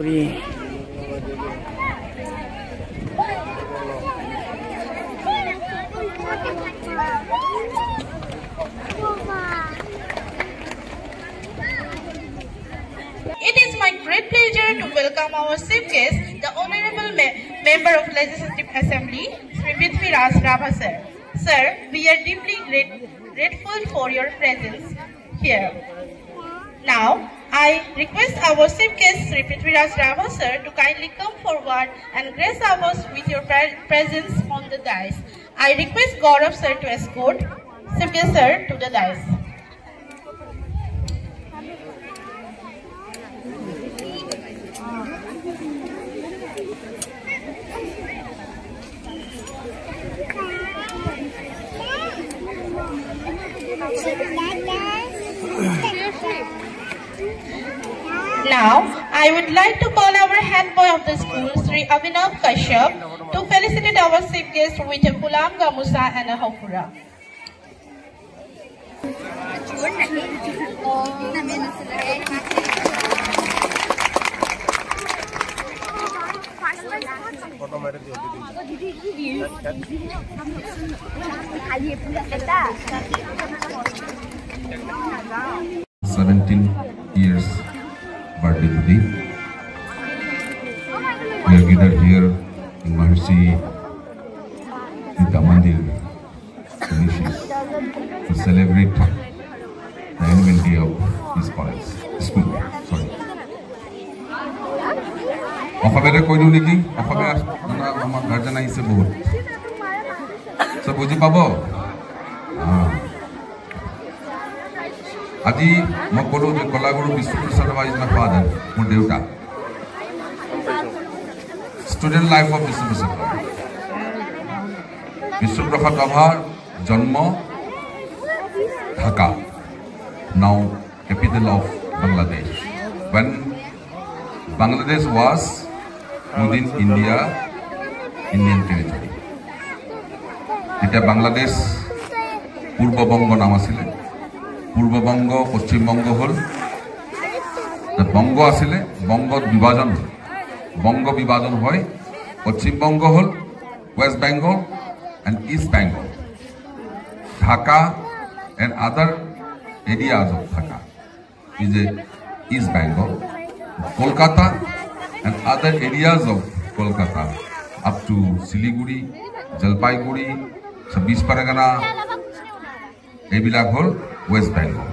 It is my great pleasure to welcome our chief guest, the Honorable Member of Legislative Assembly, Sri Prithviraj Rabha sir. Sir, we are deeply grateful for your presence here. Now, I request our chief guest, Sri Prithviraj Rabha sir, to kindly come forward and grace us with your presence on the dais. I request Gaurav sir to escort chief guest sir to the dais. Now, I would like to call our head boy of the school, Sri Abhinav Kashyap, to felicitate our chief guest with a Pulam Gamusa and a Hafura. Years birthday today. We are gathered here in Maharshi Vidya Mandir to celebrate the annual day of his college, school. Sorry. Alphabet koi dun niki? Alphabet amar garden aise bahut. So buji pabo. Aji মই কলো যে কলাগুৰু বিশ্বপ্ৰসাদ Rabha is my father মোৰ দেউতা student life of বিশ্বপ্ৰসাদ ৰাভাৰ জন্ম ঢাকা নাও capital of Bangladesh when Bangladesh was within Indian territory এটা বাংলাদেশ পূর্ববঙ্গ নাম আছিল পূর্ববঙ্গ পশ্চিমবঙ্গ হল বঙ্গ আসলে বঙ্গত বিভাজন হয় পশ্চিমবঙ্গ হল West Bengal and East Bengal Dhaka and other areas of Dhaka is a East Bengal Kolkata and other areas of Kolkata up to Siliguri Jalpaiguri 26 Pargana এইবিলাক হল West Bengal.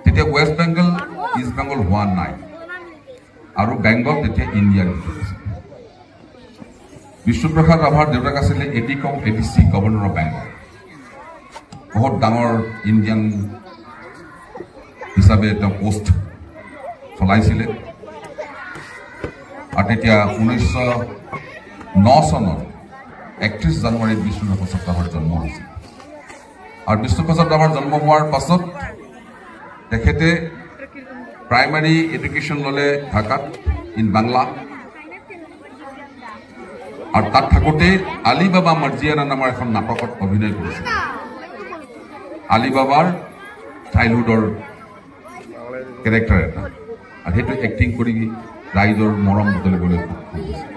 Today West Bengal, East Bengal one night. Aru Bengal today India. Vishnuprasad Rabhar Devrak asile 80 governor of Bengal. Bahut dangor Indian hisabe eta post cholaisile. Ar etia 1909 sonor 31 January Vishnuprasad Rabhar janmo hoisil. আর বিশ্বপ্রসাদ রাভার জন্ম হওয়ার পাছত তেখেতে primary education ললে ঢাকাত in Bangla আর তাত থাকোতে Alibaba মার্জিয়ানা নামৰ এখন নাটকত অভিনয় কৰিছিল আলিবাবাৰ চাইল্ডহুডৰ ক্যাৰেক্টাৰ এটা আৰ হেতু এক্টিং কৰি ৰাইজৰ মৰম বদলিবলৈ কৰিছিল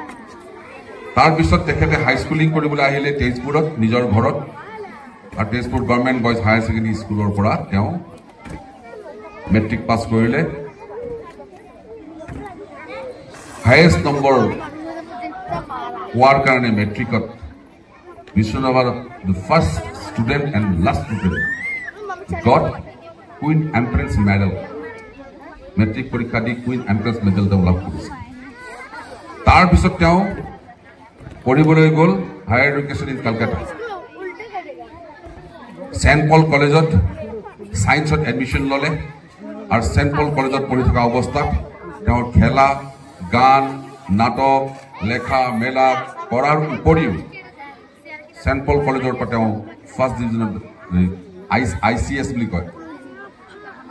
তাৰ পিছত তেখেতে হাই স্কুলিং কৰিবলৈ আহিলে তেজপুৰত নিজৰ ঘৰত আৰ Tezpur government boys higher secondary স্কুলেৰ পৰা তেওঁ মেট্ৰিক পাস কৰিলে হাইয়েস্ট নম্বৰ হোৱাৰ কাৰণে মেট্ৰিকত বিশ্বনাথৰ the first student and last student got Queen Empress medal matric পৰীক্ষা দি Queen Empress medal তেওঁ লাভ কৰিছে তাৰ পিছত তেওঁ পঢ়িবলৈ গ'ল higher education in Kolkata St. Paul কলেজত সায়েন্সত এডমিশন ললে আৰ St. Paul কলেজত পঢ়ি থকা অৱস্থাত তেওঁ খেলা গান নাটক লেখা মেলা কৰাৰ উপৰিও St. Paul কলেজৰ পৰা তেওঁ ফাৰ্ষ্ট ডিভিজনত ICS বুলি কয়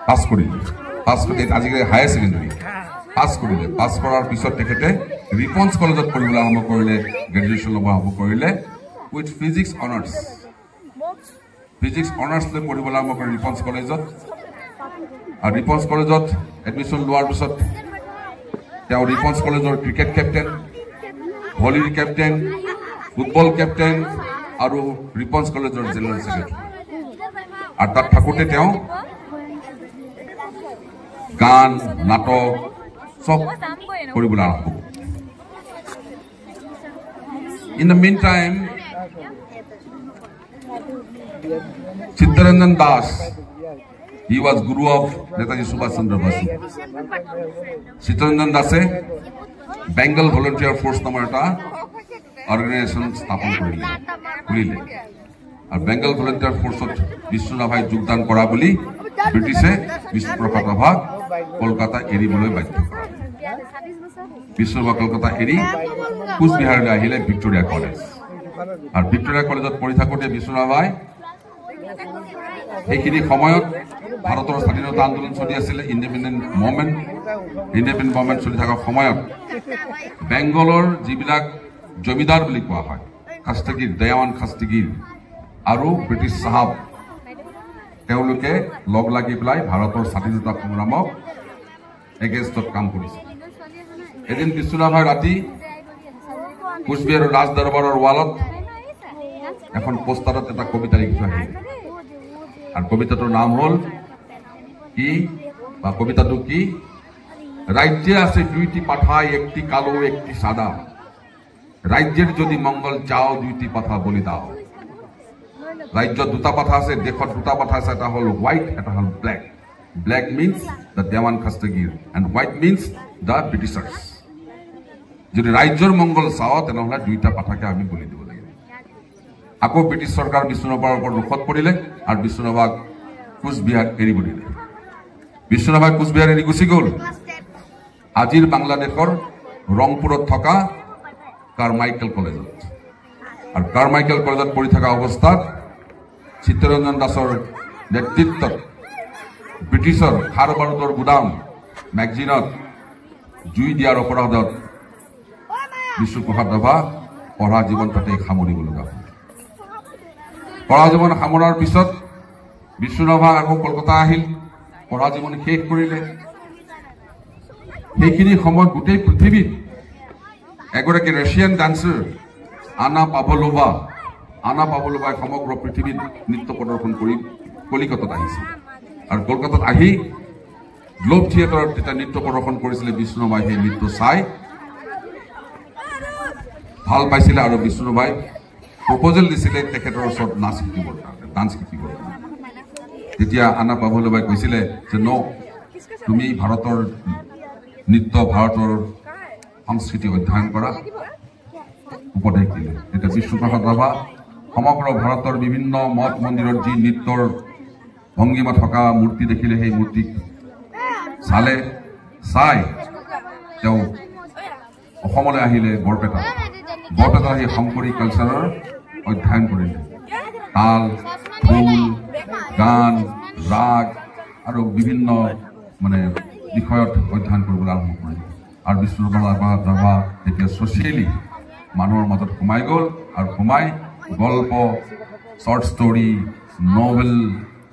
পাছ কৰিলে আজিকালি হায়াৰ সেকেন্ডাৰী পাছ কৰাৰ পিছত তেখেতে ৰিপন্স কলেজত পঢ়িবলৈ আৰম্ভ কৰিলে গ্ৰেজুৱেশ্যন ল'ব আৰম্ভ কৰিলে with physics honours Physics honors le পঢ়িবলৈ আৰম্ভ কৰে ৰিপন্স কলেজত আৰু ৰিপন্স কলেজত এডমিশন লোৱাৰ পিছত তেওঁ ৰিপন্স কলেজৰ ক্ৰিকেট কেপ্টেইন, ভলীৰ কেপ্টেইন, ফুটবল কেপ্টেইন আৰু ৰিপন্স কলেজৰ জেনেৰেল ছেক্ৰেটাৰী। আৰু তাত থাকোঁতে তেওঁ গান নাটক সব কৰিবলৈ আৰম্ভ। In the meantime, Chittaranjan Das, he was guru of Netaji Subhash Chandra Bose. Chittaranjan Dase Bengal Volunteer Force নামৰ এটা অৰ্গেনাইজেশ্যন স্থাপন কৰিলে। আৰু বেংগল ভলেণ্টিয়াৰ ফৰ্চত বিশ্বনাভাই যোগদান কৰা বুলি ব্ৰিটিছে বিশ্বপ্ৰসাদ ৰাভাক কলকাতা এৰিবলৈ বাধ্য কৰে। বিশ্বনাভা কলকাতা এৰি কোচবিহাৰলৈ আহিলে ভিক্টোৰিয়া কলেজ। আৰু ভিক্টোৰিয়া কলেজত পঢ়ি থাকোঁতে বিশ্বনাভাই সেইখিনি সময়ত ভাৰতৰ স্বাধীনতা আন্দোলন চলি আছিলে, ইণ্ডিপেণ্ডেণ্ট মুভমেণ্ট চলি থকাৰ সময়ত বেংগলৰ যিবিলাক জমিদাৰ বুলি কোৱা হয়, খাস্তিগিৰ, দয়াৱান খাস্তিগিৰ আৰু ব্ৰিটিছ চাহাব, তেওঁলোকে লগ লাগি পেলাই ভাৰতৰ স্বাধীনতা সংগ্ৰামক এগেইনষ্টত কাম কৰিছে। এদিন বিশ্বনাভাই ৰাতি কোচবিহাৰৰ ৰাজ দৰবাৰৰ ৱালত এখন পোষ্টাৰত এটা কবিতা লিখি থৈ আহিলে। আৰু কবিতাটোৰ নাম হ'ল কি, বা কবিতাটো কি? রাজ্যে আছে দুইটি পাঠাই, একটি কালো একটি সাদা। রাজ্যের যদি মঙ্গল চাও, দুইটি পাঠা বলি দাও। রাজ্যত দুটা পাঠা আছে, দেশত দুটা পাঠা আছে, এটা হল হোয়াইট, এটা হল black. Black means the Dewan Khastagir and white means the Britishers. যদি ৰাজ্যৰ মংগল চাওঁ তেনেহ'লে দুইটা পাঠাকে আমি বলি দিব লাগিব। আকৌ ব্ৰিটিছ চৰকাৰ বিষ্ণুৰাভাৰ ওপৰত ৰোষত পৰিলে আৰু বিষ্ণুৰাভাক কোচবিহাৰ এৰিব দিলে। বিষ্ণুৰাভাই কোচবিহাৰ এৰি গুচি গ'ল আজিৰ বাংলাদেশৰ ৰংপুৰত থকা কাৰমাইকেল কলেজত। আৰু কাৰমাইকেল কলেজত পঢ়ি থকা অৱস্থাত চিত্তৰঞ্জন দাসৰ নেতৃত্বত ব্ৰিটিছৰ খাৰ বাৰুদৰ গুদাম মেগজিনত জুই দিয়াৰ অপৰাধত বিশ্বপ্ৰসাদ ৰাভা পঢ়া জীৱন তাতে সামৰিব লগা হ'ল। পঢ়া জীৱন সামৰাৰ পিছত বিষ্ণুৰাভা আকৌ কলকাতা আহিল, পঢ়া জীৱন শেষ কৰিলে। সেইখিনি সময়ত গোটেই পৃথিৱীত এগৰাকী ৰাছিয়ান ডান্সাৰ আনা পাভলোভাই সমগ্ৰ পৃথিৱীত নৃত্য প্ৰদৰ্শন কৰি কলিকতাত আহিছিল। আৰু কলকাতাত আহি গ্লোব থিয়েটাৰত যেতিয়া নৃত্য প্ৰদৰ্শন কৰিছিলে, বিষ্ণুৰাভাই সেই নৃত্য চাই ভাল পাইছিলে আৰু বিষ্ণুৰাভাই প্ৰপ'জেল দিছিলে তেখেতৰ ওচৰত ডান্স শিকিবৰ কাৰণে। তেতিয়া আনা পাভলোভাই কৈছিলে যে তুমি ভাৰতৰ নৃত্য, ভাৰতৰ সংস্কৃতি অধ্যয়ন কৰা, উপদেশ দিলে। তেতিয়া বিশ্বপ্ৰসাদ ৰাভা সমগ্ৰ ভাৰতৰ বিভিন্ন মঠ মন্দিৰত যি নৃত্যৰ ভংগীমা থকা মূৰ্তি দেখিলে, সেই মূৰ্তিক চাই তেওঁ অসমলৈ আহিলে বৰপেটা সেই শংকৰী কালচাৰৰ অধ্যয়ন কৰিলে। তাল, খোল, গান, ৰাগ আৰু বিভিন্ন বিষয়ত অধ্যয়ন কৰিবলৈ আৰম্ভ কৰিলে। আৰু বিষ্ণুপ্ৰসাদ ৰাভা তেতিয়া ছ'চিয়েলি মানুহৰ মাজত সোমাই গ'ল আৰু সোমাই গল্প, short story, novel,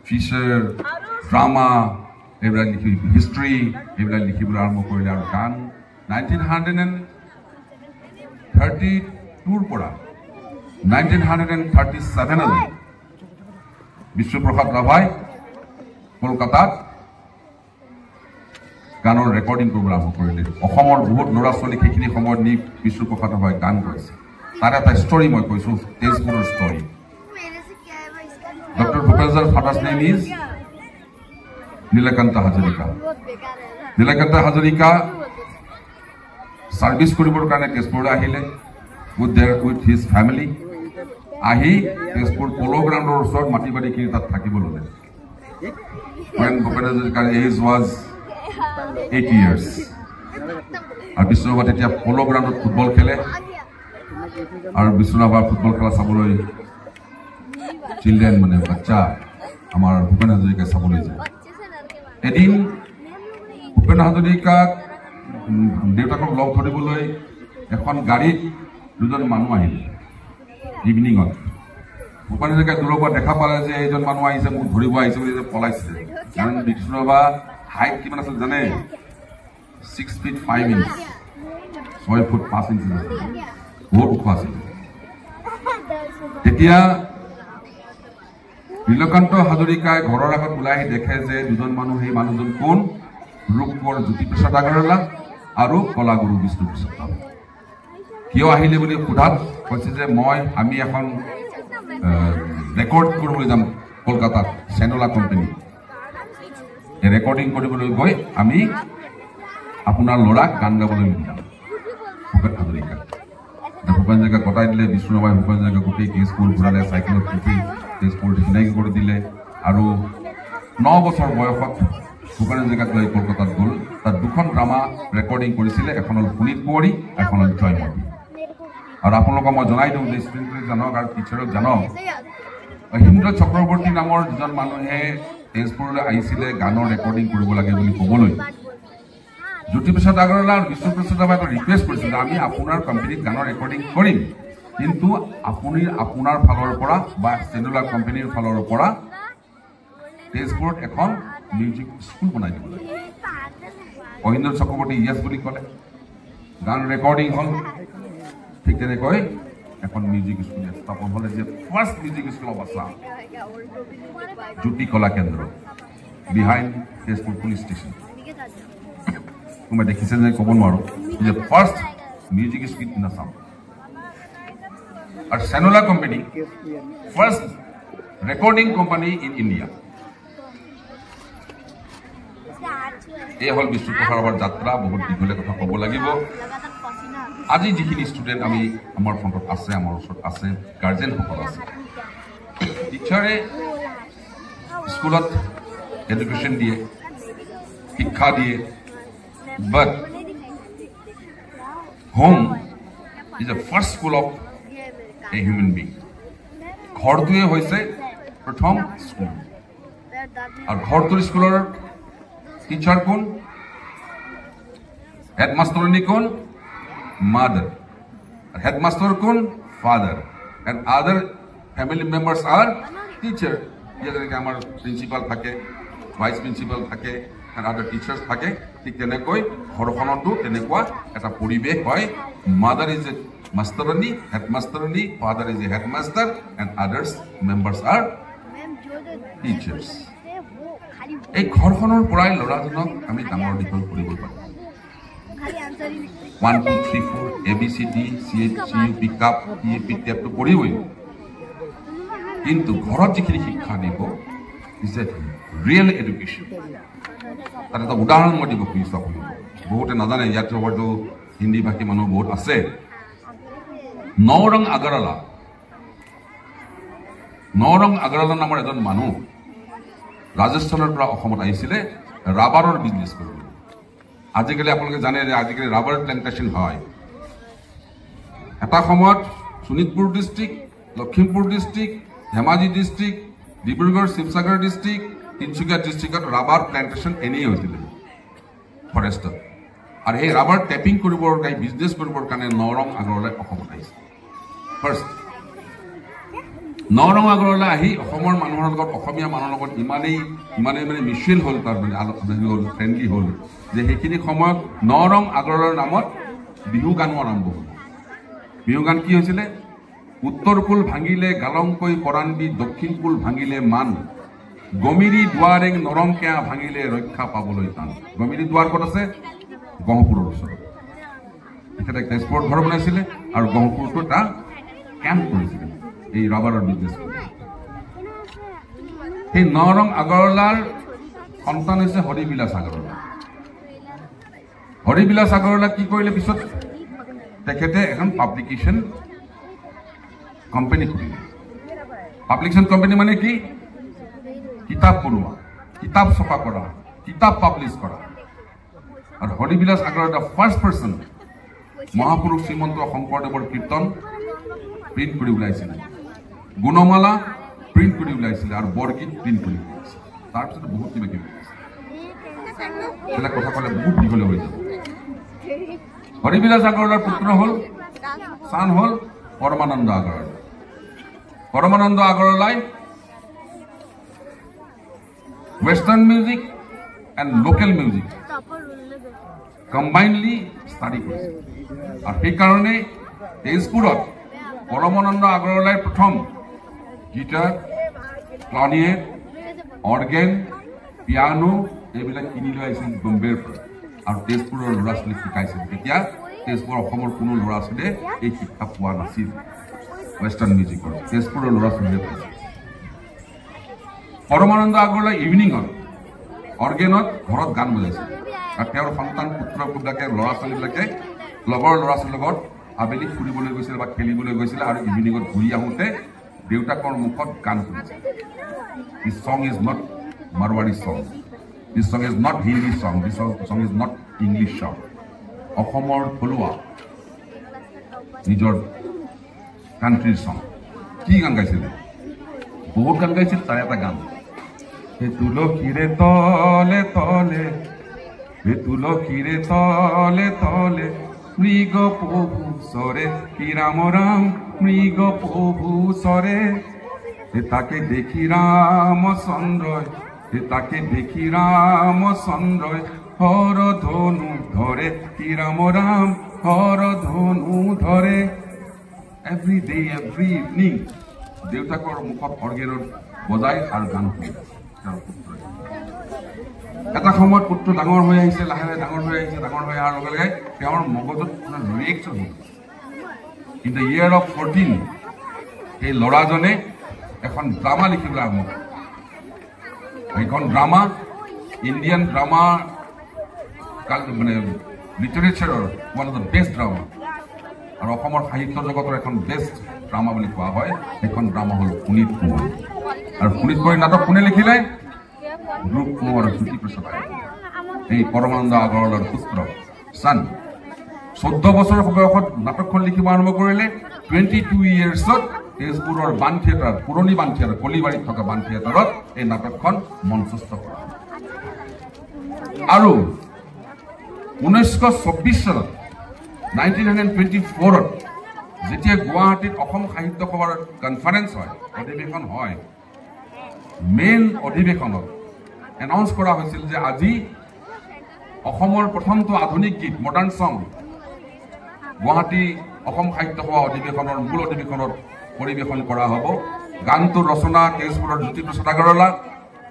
feature, drama, এইবিলাক হিষ্ট্ৰী, এইবিলাক লিখিবলৈ আৰম্ভ কৰিলে। আৰু গান 1932ৰ পৰা 1937লৈ বিশ্বপ্ৰসাদ ৰাভাই কলকাতাত গানৰ ৰেকৰ্ডিং কৰিবলৈ আৰম্ভ কৰিলে। অসমৰ বহুত ল'ৰা ছোৱালীক সেইখিনি সময়ত নি বিশ্বপ্ৰসাদ ৰাভাই গান গাইছে। তাৰে এটা ষ্টৰী মই কৈছোঁ, তেজপুৰৰ ষ্টৰী। ডক্টৰ ভূপেন্দ্ৰৰ father's name is Nilakanta Hazarika. Nilakanta Hazarika service কৰিবৰ কাৰণে তেজপুৰলৈ আহিলে উইথ হিজ ফেমিলি। আহি তেজপুৰ প'ল' গ্ৰাউণ্ডৰ ওচৰত মাটি বাৰীখিনি তাত থাকিব ল'লে। ভূপেন হাজৰিকাৰ এজ ৱাজ 8 years। আৰু বিষ্ণুৰাভা তেতিয়া প'ল' গ্ৰাউণ্ডত ফুটবল খেলে। আৰু বিষ্ণুৰাভাৰ ফুটবল খেলা চাবলৈ চিলড্ৰেন বাচ্চা আমাৰ ভূপেন হাজৰিকাই চাবলৈ যায়। এদিন ভূপেন হাজৰিকাক দেউতাকক লগ ধৰিবলৈ এখন গাড়ীত দুজন মানুহ আহিলে ইভিনিঙত। ভূপেন হাজৰিকাই দূৰৰ পৰা দেখা পালে যে এইজন মানুহ আহিছে, মোক ধৰিব আহিছে বুলি পলাইছে। কাৰণ বিষ্ণুৰাভা হাইট কিমান আছিল জানে? 6 feet 5 inches, 6 foot 5 inches. বহুত ওখ আছিল। তেতিয়া নীলকান্ত হাজৰিকাই ঘৰৰ আগত ওলাই আহি দেখে যে দুজন মানুহ, সেই মানুহজন কোন? ৰূপকোঁৱৰ জ্যোতিপ্ৰসাদ আগৰৱালা আৰু কলাগুৰু বিষ্ণুপ্ৰসাদ। কিয় আহিলে বুলি সোধাত কৈছে যে আমি এখন ৰেকৰ্ড কৰিবলৈ যাম কলকাতাত, চেনোলা কোম্পানী। ৰেকৰ্ডিং কৰিবলৈ গৈ আমি আপোনাৰ ল'ৰাক গান গাবলৈ লৈ যাম। ভূপেন হাজৰিকা ভূপেন হাজৰিকা কটাই দিলে। বিষ্ণুৰাভাই ভূপেন হাজৰিকা গোটেই তেজপুৰ ঘূৰালে, চাইকেলত উঠি তেজপুৰ চিনাকি কৰি দিলে। আৰু 9 বছৰ বয়সত ভূপেন হাজৰিকাক লৈ কলকাতাত গ'ল। তাত 2খন ড্ৰামা ৰেকৰ্ডিং কৰিছিলে, এখন হ'ল পুনিত কুঁৱৰী, এখন হ'ল জয়মতী। আৰু আপোনালোকক মই জনাই দিওঁ যে ষ্টুডেণ্টে জানক আৰু টিচাৰক জানক, হিন্দ্ৰ চক্ৰৱৰ্তী নামৰ যিজন মানুহে তেজপুৰলৈ আহিছিলে গানৰ ৰেকৰ্ডিং কৰিব লাগে বুলি ক'বলৈ, জ্যোতিপ্ৰসাদ আগৰৱালা আৰু বিষ্ণুপ্ৰসাদ ৰাভাই ৰিকুৱেষ্ট কৰিছিলে, আমি আপোনাৰ কোম্পানীত গানৰ ৰেকৰ্ডিং কৰিম, কিন্তু আপুনি আপোনাৰ ফালৰ পৰা বা চেনোলা কোম্পানীৰ ফালৰ পৰা তেজপুৰত এখন মিউজিক স্কুল বনাই দিব লাগে। মহেন্দ্ৰ চক্ৰৱৰ্তী ইয়েছ বুলি ক'লে, গান ৰেকৰ্ডিং হ'ল। ঠিক তেনেকৈ এখন মিউজিক স্কুল স্থাপন হ'লে, যে first music school of Assam, Jyoti Kala Kendra, behind Tezpur police station. কোনোবাই দেখিছে যে ক'ব নোৱাৰোঁ, যে first music school in Assam. আৰু চেনোলা company first recording company in India. এই হ'ল বিষ্ণুপ্ৰসাদ ৰাভাৰ যাত্ৰা। বহুত দীঘলীয়া কথা ক'ব লাগিব। আজি যিখিনি ষ্টুডেণ্ট আমাৰ ফ্ৰণ্টত আছে, আমাৰ ওচৰত আছে, গাৰ্জেনসকল আছে, টিচাৰে স্কুলত এডুকেশ্যন দিয়ে, শিক্ষা দিয়ে, but home is a first school of a human being. ঘৰটোৱে হৈছে প্ৰথম স্কুল। আৰু ঘৰটোৰ স্কুলৰ টিচাৰ কোন? হেডমাষ্টৰণী কোন? mother. Headmaster kun? Father. And other family members are teacher. Here our principal thake, vice principal thake, and other teachers thake. Thik tenekoi ghorkhonotu tenekua eta poribesh hoy. Mother is a masteroni, headmasteroni, father is a headmaster, and others members are teachers. এই ঘৰখনৰ পৰাই ল'ৰাজনক আমি ডাঙৰ দীঘল কৰিব পাৰোঁ। 1 2 3 4 ABCD CHU pickup পিকআপটো পঢ়িবই, কিন্তু ঘৰত যিখিনি শিক্ষা দিব ইজ এ ৰিয়েল এডুকেশ্যন। তাৰ এটা উদাহৰণ মই দিব খুজিছোঁ আপোনাক, বহুতে নাজানে, ইয়াত হয়তো হিন্দী ভাষী মানুহ বহুত আছে। নৰং আগৰৱালা নামৰ এজন মানুহ ৰাজস্থানৰ পৰা অসমত আহিছিলে ৰাবাৰৰ বিজনেছ কৰিবলৈ। আজিকালি আপোনালোকে জানে যে আজিকালি ৰাবাৰ প্লেণ্টেশ্যন হয়। এটা সময়ত Sonitpur district, Lakhimpur district, Dhemaji district, Dibrugarh Sivasagar district, Tinsukia ডিষ্ট্ৰিক্টত ৰাবাৰ প্লেণ্টেশ্যন এনেই হৈছিলে ফৰেষ্টত। আৰু সেই ৰাবাৰ টেপিং কৰিবৰ কাৰণে, বিজনেছ কৰিবৰ কাৰণে নৰং আগৰৱালাই অসমত আহিছে। ফাৰ্ষ্ট নৰং আগৰৱালা আহি অসমৰ মানুহৰ লগত, অসমীয়া মানুহৰ লগত ইমানেই মানে মিউচুৱেল হ'ল, তাৰ মানে হ'ল ফ্ৰেণ্ডলি হ'ল যে সেইখিনি সময়ত নৰং আগৰৱালাৰ নামত বিহু গানো আৰম্ভ হ'ল। বিহু গান কি হৈছিলে? উত্তৰ কুল ভাঙিলে গালংকৈ পৰাণবি, দক্ষিণ কুল ভাঙিলে মান, গমিৰি দুৱাৰেং নৰংকেয়া ভাঙিলে ৰক্ষা পাবলৈ টান। গমিৰি দুৱাৰ ক'ত আছে? গহপুৰৰ ওচৰত। তেখেতে তেজপুৰত ঘৰ বনাইছিলে আৰু গহপুৰটো এটা কেম্প কৰিছিলে এই ৰাবাৰৰ বিজনেছ কৰি। সেই নৰং আগৰৱালাৰ সন্তান হৈছে হৰিবিলাস আগৰৱালা। হৰিবিলাস আগৰৱালা কি কৰিলে পিছত? তেখেতে এখন পাব্লিকেশ্যন কোম্পানী খুলিলে। পাব্লিকেশ্যন কোম্পানী মানে কি? কিতাপ বনোৱা, কিতাপ ছপা কৰা, কিতাপ পাব্লিছ কৰা। আৰু হৰিবিলাস আগৰৱালা ফাৰ্ষ্ট পাৰ্চন মহাপুৰুষ শ্ৰীমন্ত শংকৰদেৱৰ কীৰ্তন প্ৰিণ্ট কৰি ওলাইছিলে, গুণমালা প্ৰিণ্ট কৰি ওলাইছিলে, আৰু বৰগীত প্ৰিণ্ট কৰি ওলাইছিলে। তাৰপিছত বহুত কিবা কিবি সেইবিলাক কথা ক'লে বহুত দীঘলীয়া হৈ যাব। হৰিবিলাস আগৰৱালাৰ পুত্ৰ হ'ল, চান হ'ল পৰমানন্দ আগৰৱালা। পৰমানন্দ আগৰৱালাই western music and local music combinedly study কৰিছে আৰু সেইকাৰণে তেজপুৰত পৰমানন্দ আগৰৱালাই প্ৰথম গিটাৰ ক্লাৰিনেট অৰ্গেন পিয়ানো এইবিলাক কিনি লৈ আহিছিল বম্বেৰ পৰা আৰু তেজপুৰৰ ল'ৰা ছোৱালীক শিকাইছিল তেতিয়া তেজপুৰ অসমৰ কোনো ল'ৰা ছোৱালীয়ে এই শিক্ষা পোৱা নাছিল ৱেষ্টাৰ্ণ মিউজিকৰ তেজপুৰৰ ল'ৰা ছোৱালীয়ে পাইছিল পৰমানন্দ আগৰৱালাই ইভিনিঙত অৰ্গেনত ঘৰত গান বজাইছিল আৰু তেওঁৰ সন্তান পুত্ৰবিলাকে ল'ৰা ছোৱালীবিলাকে লগৰ ল'ৰা ছোৱালীৰ লগত আবেলি ফুৰিবলৈ গৈছিল বা খেলিবলৈ গৈছিল আৰু ইভিনিঙত ঘূৰি আহোঁতে দেউতাকৰ মুখত গান শুনিছিল দিছ সং ইজ নট মাৰৱাৰী সং দিছ সং ইজ নট হিন্দী সং দিছ সং ইজ নট ইংলিছ সং অসমৰ থলুৱা নিজৰ কাণ্ট্ৰিৰ সং কি গান গাইছিলে বহুত গান গাইছিল তাৰ এটা গান তুলসীৰে তলে তলে তুলসীৰে তলে তলে মৃগ পহু সরে কি রাম রাম মৃগ পহু সরে তাকে দেখি রামচন্দ্রয় তাকে দেখি রামচন্দ্রয় হর ধনু ধরে কি রাম রাম হর ধনু ধরে এভরি ডে এভরি ইভিনিং দেউতাকৰ মুখত অৰ্গেনত বজাই আৰু গান শুনে এটা সময়ত পুত্ৰ ডাঙৰ হৈ আহিছে লাহে লাহে ডাঙৰ হৈ আহিছে ডাঙৰ হৈ অহাৰ লগে লগে তেওঁৰ মগজুত ৰিয়েকশ্যন হ'ল ইন দ্য ইয়েৰ অফ 14 এই ল'ৰাজনে এখন ড্ৰামা লিখিবলৈ আৰম্ভ কৰে এইখন ড্ৰামা ইণ্ডিয়ান ড্ৰামা মানে লিটাৰেচাৰৰ one of the best drama আৰু অসমৰ সাহিত্য জগতৰ এখন বেষ্ট ড্ৰামা বুলি কোৱা হয় সেইখন ড্ৰামা হ'ল পুনিত কুঁৱৰী আৰু পুনিত কুঁৱৰী নাটক কোনে লিখিলে ৰূপ কোঁৱৰ জ্যোতিপ্ৰসাদ এই পৰমানন্দ আগৰৱালাৰ পুত্ৰ চান 14 বছৰ বয়সত নাটকখন লিখিব আৰম্ভ কৰিলে 22 ইয়াৰ্ছত তেজপুৰৰ বান থিয়েটাৰ পুৰণি বান থিয়েটাৰ কলিবাৰীত থকা বান থিয়েটাৰত এই নাটকখন মঞ্চস্থ কৰা আৰু 1924 চনত 1924ত যেতিয়া গুৱাহাটীত অসম সাহিত্য সভাৰ কনফাৰেন্স হয় অধিৱেশন হয় মেইন অধিৱেশনত এনাউন্স কৰা হৈছিল যে আজি অসমৰ প্ৰথমটো আধুনিক গীত মডাৰ্ণ সং গুৱাহাটী অসম সাহিত্য সভা অধিৱেশনৰ মূল অধিৱেশনত পৰিৱেশন কৰা হ'ব গানটোৰ ৰচনা তেজপুৰৰ জ্যোতিপ্ৰসাদ আগৰৱালা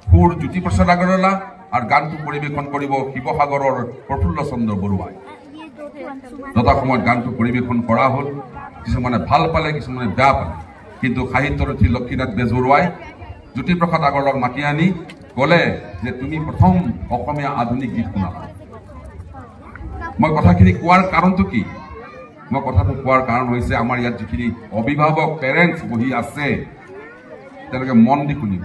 সুৰ জ্যোতিপ্ৰসাদ আগৰৱালা আৰু গানটো পৰিৱেশন কৰিব শিৱসাগৰৰ প্ৰফুল্ল চন্দ্ৰ বৰুৱাই যথা সময়ত গানটো পৰিৱেশন কৰা হ'ল কিছুমানে ভাল পালে কিছুমানে বেয়া পালে কিন্তু সাহিত্যৰথী লক্ষীনাথ বেজবৰুৱাই জ্যোতিপ্ৰসাদ আগৰৱালাক মাতি আনি ক'লে যে তুমি প্ৰথম অসমীয়া আধুনিক গীত শুনাবা মই কথাখিনি কোৱাৰ কাৰণটো কি মই কথাটো কোৱাৰ কাৰণ হৈছে আমাৰ ইয়াত যিখিনি অভিভাৱক পেৰেণ্টছ বহি আছে তেওঁলোকে মন দি শুনিব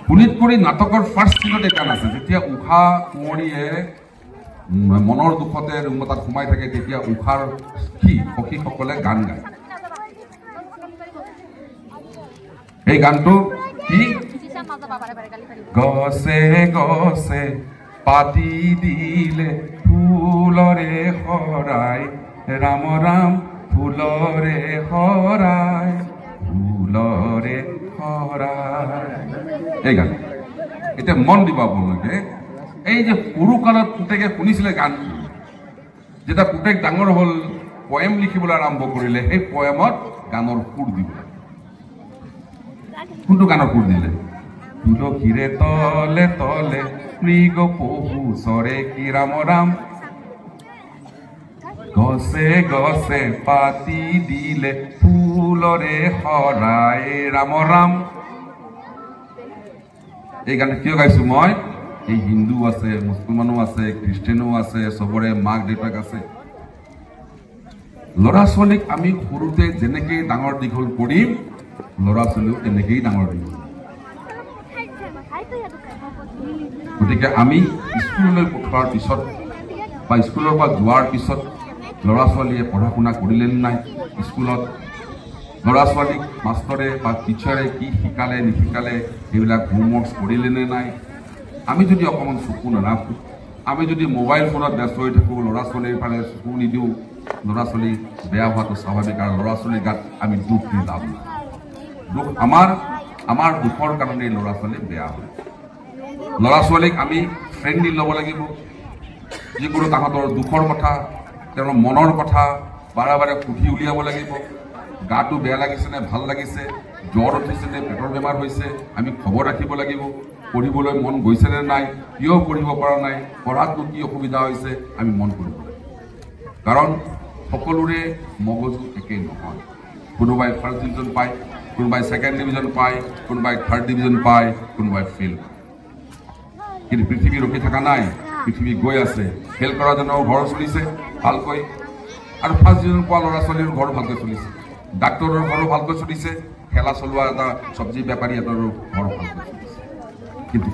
পুনিত কুঁৱৰী নাটকৰ ফাৰ্ষ্ট চিনত এই গান আছে যেতিয়া উষা কুঁৱৰীয়ে মনৰ দুখতে তাত সোমাই থাকে তেতিয়া উষাৰ সখীসকলে গান গায় এই গানটো কি গছে গছে পাতি দিলে ফুলৰে হৰাই ৰাম ৰাম ফুলৰে হৰাই ফুলৰে হৰাই এই গান এতিয়া মন দিব আপোনালোকে এই যে সৰু কালত পুতেকে শুনিছিলে গানটো যেতিয়া পুতেক ডাঙৰ হ'ল পয়েম লিখিবলৈ আৰম্ভ কৰিলে সেই পয়েমত গানৰ সুৰ দিব কোনটো গানৰ সুৰ দিলে তুলসীৰে তলে তলে মৃগ পহু সৰে কি ৰাম ৰাম গছে গছে পাতি দিলে ফুলৰে হৰাই ৰাম ৰাম এই গানটো কিয় গাইছো মই এই হিন্দু আছে মুছলমানো আছে খ্ৰীষ্টানো আছে চবৰে মাক দেউতাক আছে ল'ৰা ছোৱালীক আমি সৰুতে যেনেকৈ ডাঙৰ দীঘল কৰিম ল'ৰা ছোৱালীও তেনেকেই ডাঙৰ দীঘল গতিকে আমি স্কুললৈ পঠোৱাৰ পিছত বা স্কুলৰ পৰা যোৱাৰ পিছত ল'ৰা ছোৱালীয়ে পঢ়া শুনা কৰিলে নাই স্কুলত ল'ৰা ছোৱালীক মাষ্টৰে বা টিচাৰে কি শিকালে নিশিকালে সেইবিলাক হোমৱৰ্কছ কৰিলে নে নাই আমি যদি অকণমান চকু নাৰাখোঁ আমি যদি মোবাইল ফোনত ব্যস্ত হৈ থাকোঁ ল'ৰা ছোৱালীৰ ফালে চকু নিদিওঁ ল'ৰা ছোৱালী বেয়া হোৱাটো স্বাভাৱিক আৰু ল'ৰা ছোৱালীৰ গাত আমি দুখ দি লাভ নাই দুখ আমাৰ দুখৰ কাৰণেই ল'ৰা ছোৱালী বেয়া হয় ল'ৰা ছোৱালীক আমি ফ্ৰেণ্ডলি ল'ব লাগিব যিকোনো তাহাঁতৰ দুখৰ কথা তেওঁলোকৰ মনৰ কথা বাৰে বাৰে সুধি উলিয়াব লাগিব গাটো বেয়া লাগিছেনে ভাল লাগিছে জ্বৰ উঠিছেনে পেটৰ বেমাৰ হৈছে আমি খবৰ ৰাখিব লাগিব পঢ়িবলৈ মন গৈছেনে নাই কিয় পঢ়িব পৰা নাই পঢ়াতনো কি অসুবিধা হৈছে আমি মন কৰিব লাগিব কাৰণ সকলোৰে মগজু একেই নহয় কোনোবাই ফাৰ্ষ্ট ডিভিজন পায় কোনোবাই ছেকেণ্ড ডিভিজন পায় কোনোবাই থাৰ্ড ডিভিজন পায় কোনোবাই ফেইল কিন্তু পৃথিৱী ৰখি থকা নাই পৃথিৱী গৈ আছে ফেইল কৰাজনৰ ঘৰ চলিছে ভালকৈ আৰু ফাৰ্ষ্ট ডিভিজন পোৱা ল'ৰা ছোৱালীৰ ঘৰো ভালকৈ চলিছে ডাক্তৰৰ ঘৰো ভালকৈ চলিছে খেলা চলোৱা এটা চব্জি বেপাৰী এটাৰো ঘৰ ভালকৈ চলিছে কিন্তু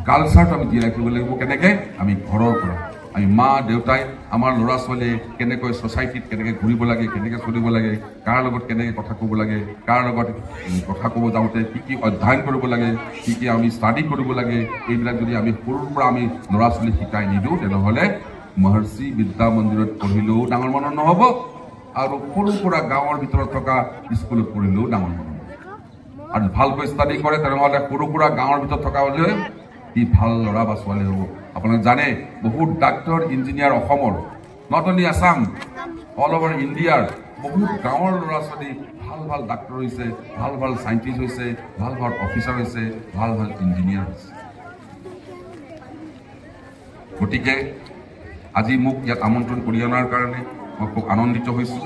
কালচাৰটো আমি জীয়াই ৰাখিব লাগিব কেনেকৈ আমি ঘৰৰ পৰা আমি মা দেউতাই আমাৰ ল'ৰা ছোৱালীয়ে কেনেকৈ ছ'চাইটিত কেনেকৈ ঘূৰিব লাগে কেনেকৈ চলিব লাগে কাৰ লগত কেনেকৈ কথা ক'ব লাগে কাৰ লগত কথা ক'ব যাওঁতে কি কি অধ্যয়ন কৰিব লাগে কি কি আমি ষ্টাডি কৰিব লাগে এইবিলাক যদি আমি সৰুৰ পৰা আমি ল'ৰা ছোৱালীক শিকাই নিদিওঁ তেনেহ'লে মহৰ্ষি বিদ্যা মন্দিৰত পঢ়িলেও ডাঙৰ মানুহ নহ'ব আৰু সৰু সুৰা গাঁৱৰ ভিতৰত থকা স্কুলত পঢ়িলেও ডাঙৰ মানুহ নহ'ব আৰু ভালকৈ ষ্টাডি কৰে তেনেহ'লে সৰু সুৰা গাঁৱৰ ভিতৰত থকা হ'লে কি ভাল ল'ৰা বা ছোৱালী হ'ব আপোনালোকে জানে বহুত ডাক্তৰ ইঞ্জিনিয়াৰ অসমৰ not only Assam all over ইণ্ডিয়াৰ বহুত গাঁৱৰ ল'ৰা ছোৱালী ভাল ভাল ডাক্তৰ হৈছে ভাল ভাল চাইণ্টিষ্ট হৈছে ভাল ভাল অফিচাৰ হৈছে ভাল ভাল ইঞ্জিনিয়াৰ হৈছে গতিকে আজি মোক ইয়াত আমন্ত্ৰণ কৰি অনাৰ কাৰণে মই খুব আনন্দিত হৈছোঁ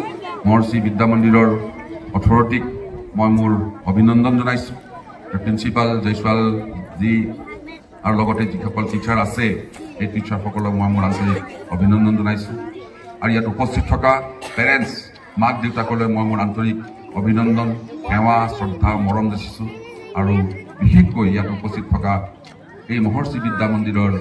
মহৰ্ষি বিদ্যা মন্দিৰৰ অথৰিটিক মই মোৰ অভিনন্দন জনাইছোঁ প্ৰিন্সিপাল জয়ছোৱাল জি আৰু লগতে যিসকল টিচাৰ আছে এই টিচাৰসকলক মই মোৰ আন্তৰিক অভিনন্দন জনাইছোঁ আৰু ইয়াত উপস্থিত থকা পেৰেণ্টছ মাক দেউতাকলৈ মই মোৰ আন্তৰিক অভিনন্দন সেৱা শ্ৰদ্ধা মৰম যাচিছোঁ আৰু বিশেষকৈ ইয়াত উপস্থিত থকা এই মহৰ্ষি বিদ্যা মন্দিৰৰ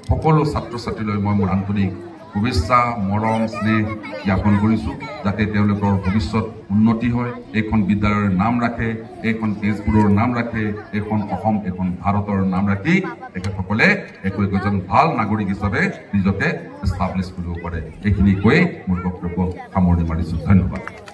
সকলো ছাত্ৰ ছাত্ৰীলৈ মই মোৰ আন্তৰিক শুভেচ্ছা মৰম স্নেহ জ্ঞাপন কৰিছোঁ যাতে তেওঁলোকৰ ভৱিষ্যত উন্নতি হয় এইখন বিদ্যালয়ৰ নাম ৰাখে এইখন তেজপুৰৰ নাম ৰাখে এইখন অসম এইখন ভাৰতৰ নাম ৰাখি তেখেতসকলে একজন ভাল নাগৰিক হিচাপে নিজকে এষ্টাব্লিছ কৰিব পাৰে এইখিনি কৈ মোৰ বক্তব্য সামৰণি মাৰিছোঁ ধন্যবাদ